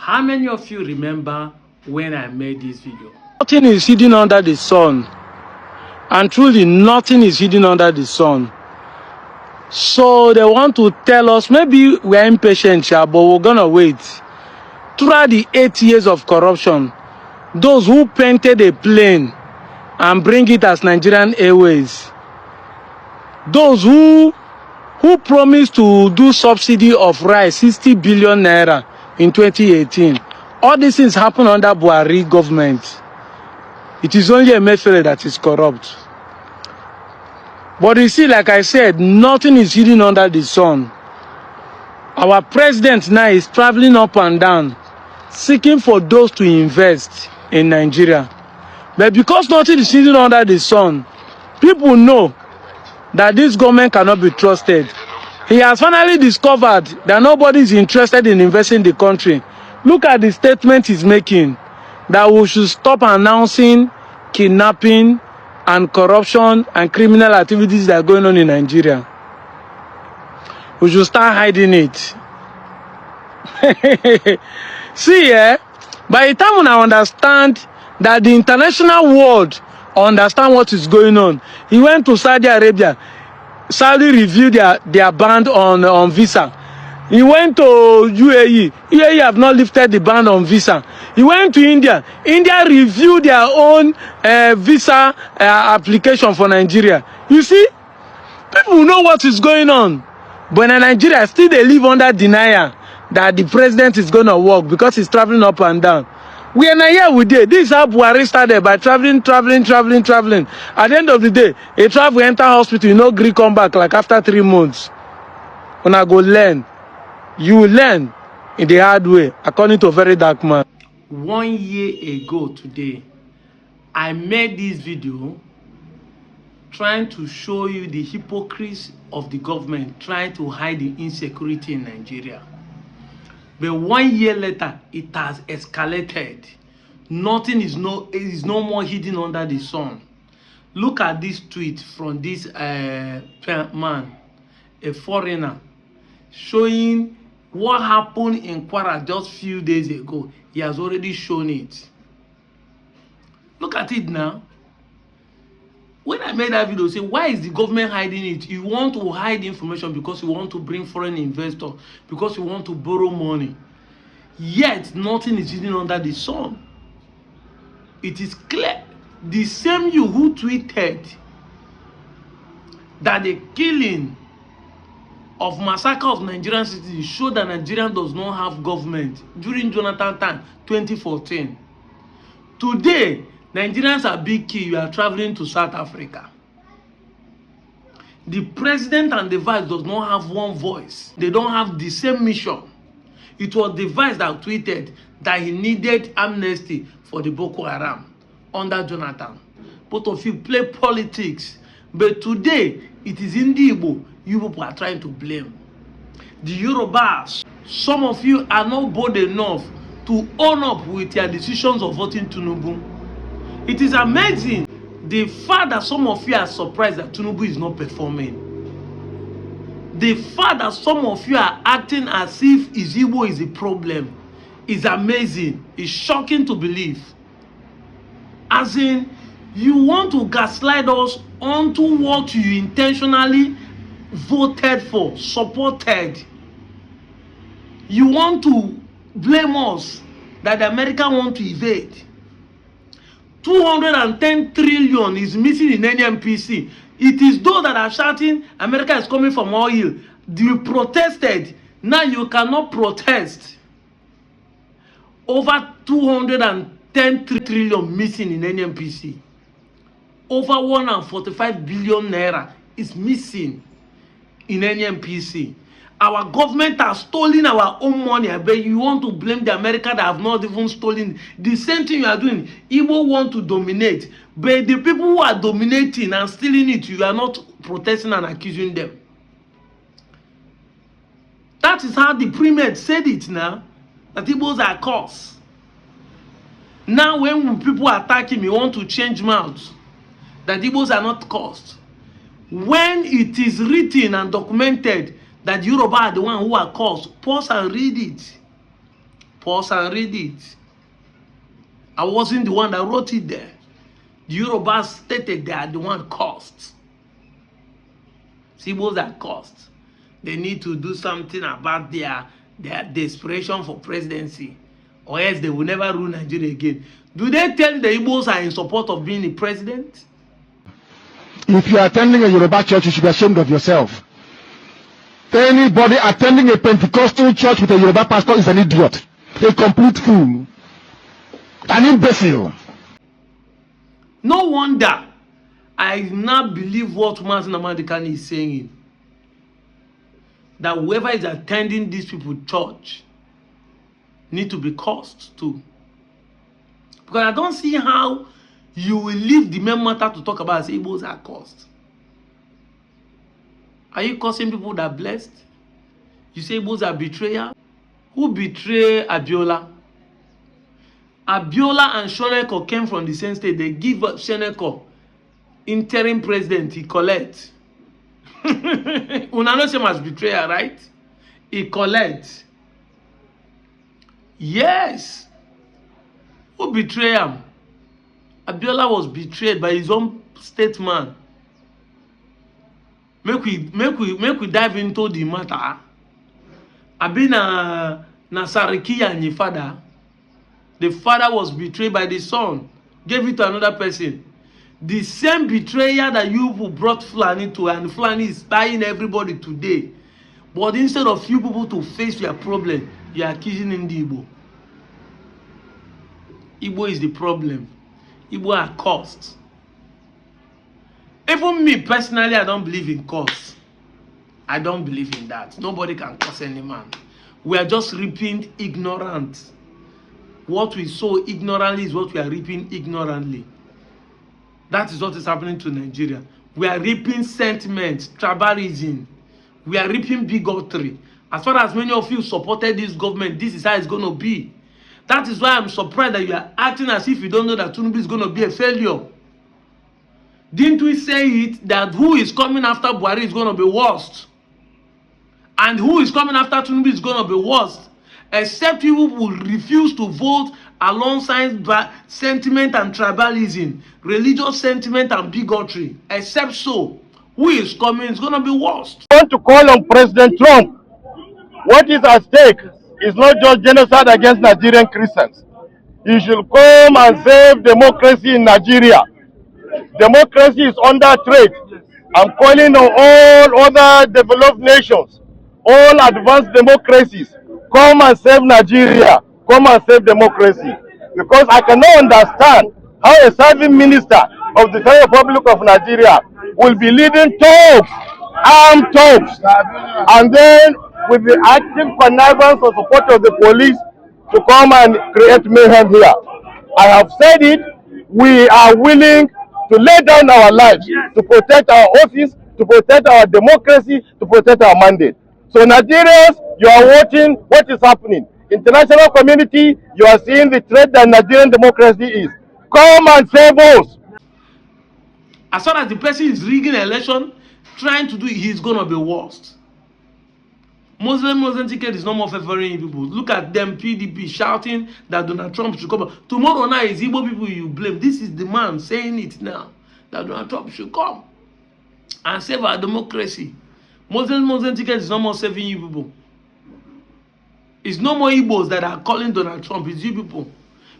How many of you remember when I made this video? Nothing is hidden under the sun. And truly, nothing is hidden under the sun. So they want to tell us, maybe we're impatient, but we're going to wait. Throughout the 8 years of corruption, those who painted a plane and bring it as Nigerian Airways, those who promised to do subsidy of rice, 60 billion naira in 2018, all these things happen under Buhari government. It is only a Emefiele that is corrupt. But you see, like I said, nothing is hidden under the sun. Our president now is traveling up and down, seeking for those to invest in Nigeria. But because nothing is hidden under the sun, people know that this government cannot be trusted. He has finally discovered that nobody is interested in investing in the country. Look at the statement he's making, that we should stop announcing kidnapping and corruption and criminal activities that are going on in Nigeria. We should start hiding it. See, by the time when I understand that the international world understand what is going on, he went to Saudi Arabia. Saudi reviewed their ban on visa. He went to UAE. UAE have not lifted the ban on visa. He went to India. India reviewed their own visa application for Nigeria. You see, people know what is going on. But in Nigeria, still they live under denial that the president is going to work because he's traveling up and down. We are not here with it. This is how Buhari started, by traveling. At the end of the day, a travel enter hospital, you know, Greek come back like after 3 months. When I go learn, you will learn in the hard way, according to a very dark man. 1 year ago today, I made this video trying to show you the hypocrisy of the government trying to hide the insecurity in Nigeria. But 1 year later, it has escalated. Nothing is no more hidden under the sun. Look at this tweet from this man, a foreigner, showing what happened in Kwara just few days ago. He has already shown it. Look at it now. When I made that video, say, why is the government hiding it? You want to hide information because you want to bring foreign investors, because you want to borrow money. Yet, nothing is hidden under the sun. It is clear. The same you who tweeted that the killing of massacre of Nigerian citizens showed that Nigeria does not have government during Jonathan time, 2014. Today, Nigerians are big key. You are traveling to South Africa. The president and the vice does not have one voice. They don't have the same mission. It was the vice that tweeted that he needed amnesty for the Boko Haram under Jonathan. Both of you play politics. But today, it is in the Igbo you people are trying to blame. The Yorubas, some of you are not bold enough to own up with your decisions of voting Tinubu. It is amazing the fact that some of you are surprised that Tinubu is not performing. The fact that some of you are acting as if Igbo is a problem is amazing. It's shocking to believe. As in, you want to gaslight us onto what you intentionally voted for, supported. You want to blame us that the Americans want to evade. 210 trillion is missing in NMPC. It is those that are shouting America is coming from oil. You protested. Now you cannot protest. Over 210 trillion missing in NMPC. Over 145 billion naira is missing in NMPC. Our government has stolen our own money. I bet you want to blame the America that have not even stolen. The same thing you are doing. Igbo want to dominate. But the people who are dominating and stealing it, you are not protesting and accusing them. That is how the Primate said it now. That Igbos are cursed. Now when people attack him, he want to change mouths. That Igbos are not cursed. When it is written and documented that Yoruba are the one who are caused, pause and read it. Pause and read it. I wasn't the one that wrote it there. The Yorubas stated they are the one caused. Igbos are caused. They need to do something about their desperation for presidency, or else they will never rule Nigeria again. Do they tell the Igbos are in support of being the president? If you are attending a Yoruba church, you should be ashamed of yourself. Anybody attending a Pentecostal church with a Yoruba pastor is an idiot, a complete fool, an imbecile. No wonder I now believe what Martin Amadikani is saying, that whoever is attending these people's church need to be cursed too. Because I don't see how you will leave the main matter to talk about Igbos are cursed. Are you cursing people that are blessed? You say Igbos are betrayal? Who betray Abiola? Abiola and Shoneko came from the same state. They give Shoneko interim president, he collect. Una know same as betrayal, right? He collect. Yes. Who betray him? Abiola was betrayed by his own statesman. Make we dive into the matter. Abi na Sariki and your father. The father was betrayed by the son, gave it to another person. The same betrayal that you brought Fulani to, and Fulani is buying everybody today. But instead of you people to face your problem, you are accusing Igbo. Igbo is the problem. Igbo are cursed. Even me personally, I don't believe in curse. I don't believe in that. Nobody can curse any man. We are just reaping ignorance. What we sow ignorantly is what we are reaping ignorantly. That is what is happening to Nigeria. We are reaping sentiment, tribalism. We are reaping bigotry. As far as many of you supported this government, this is how it's going to be. That is why I'm surprised that you are acting as if you don't know that Tinubu is going to be a failure. Didn't we say it that who is coming after Buhari is going to be worst? And who is coming after Tinubu is going to be worst? Except people who refuse to vote alongside sentiment and tribalism, religious sentiment and bigotry. Except so, who is coming is going to be worst. I want to call on President Trump. What is at stake is not just genocide against Nigerian Christians. He should come and save democracy in Nigeria. Democracy is under threat. I'm calling on all other developed nations, all advanced democracies, come and save Nigeria. Come and save democracy. Because I cannot understand how a serving minister of the Federal Republic of Nigeria will be leading talks, armed talks, and then with the active connivance or support of the police to come and create mayhem here. I have said it, we are willing to lay down our lives to protect our office, to protect our democracy, to protect our mandate. So Nigerians, you are watching what is happening. International community, you are seeing the threat that Nigerian democracy is. Come and save us. As far as the person is rigging an election, trying to do it, he's going to be worst. Muslim ticket is no more favoring people. Look at them, PDP, shouting that Donald Trump should come. Tomorrow night is Igbo people you blame. This is the man saying it now, that Donald Trump should come and save our democracy. Muslim ticket is no more saving you people. It's no more Igbos that are calling Donald Trump. It's you people.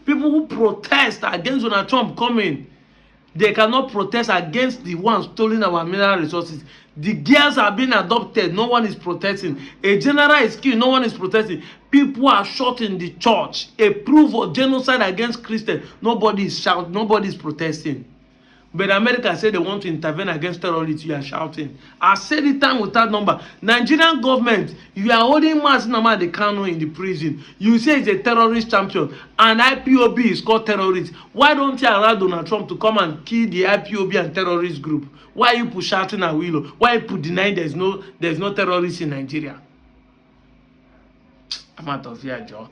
People who protest against Donald Trump coming. They cannot protest against the ones stealing our mineral resources. The girls are being adopted. No one is protesting. A general is killed. No one is protesting. People are shot in the church. A proof of genocide against Christians. Nobody is shouting. Nobody is protesting. But America said they want to intervene against terrorists. You are shouting. I said it time without number. Nigerian government, you are holding Mazi Nnamdi Kanu in the prison. You say he's a terrorist champion. And IPOB is called terrorist. Why don't you allow Donald Trump to come and kill the IPOB and terrorist group? Why you put shouting at Willow? Why you put denying there's no terrorists in Nigeria? I'm out of here, Joe.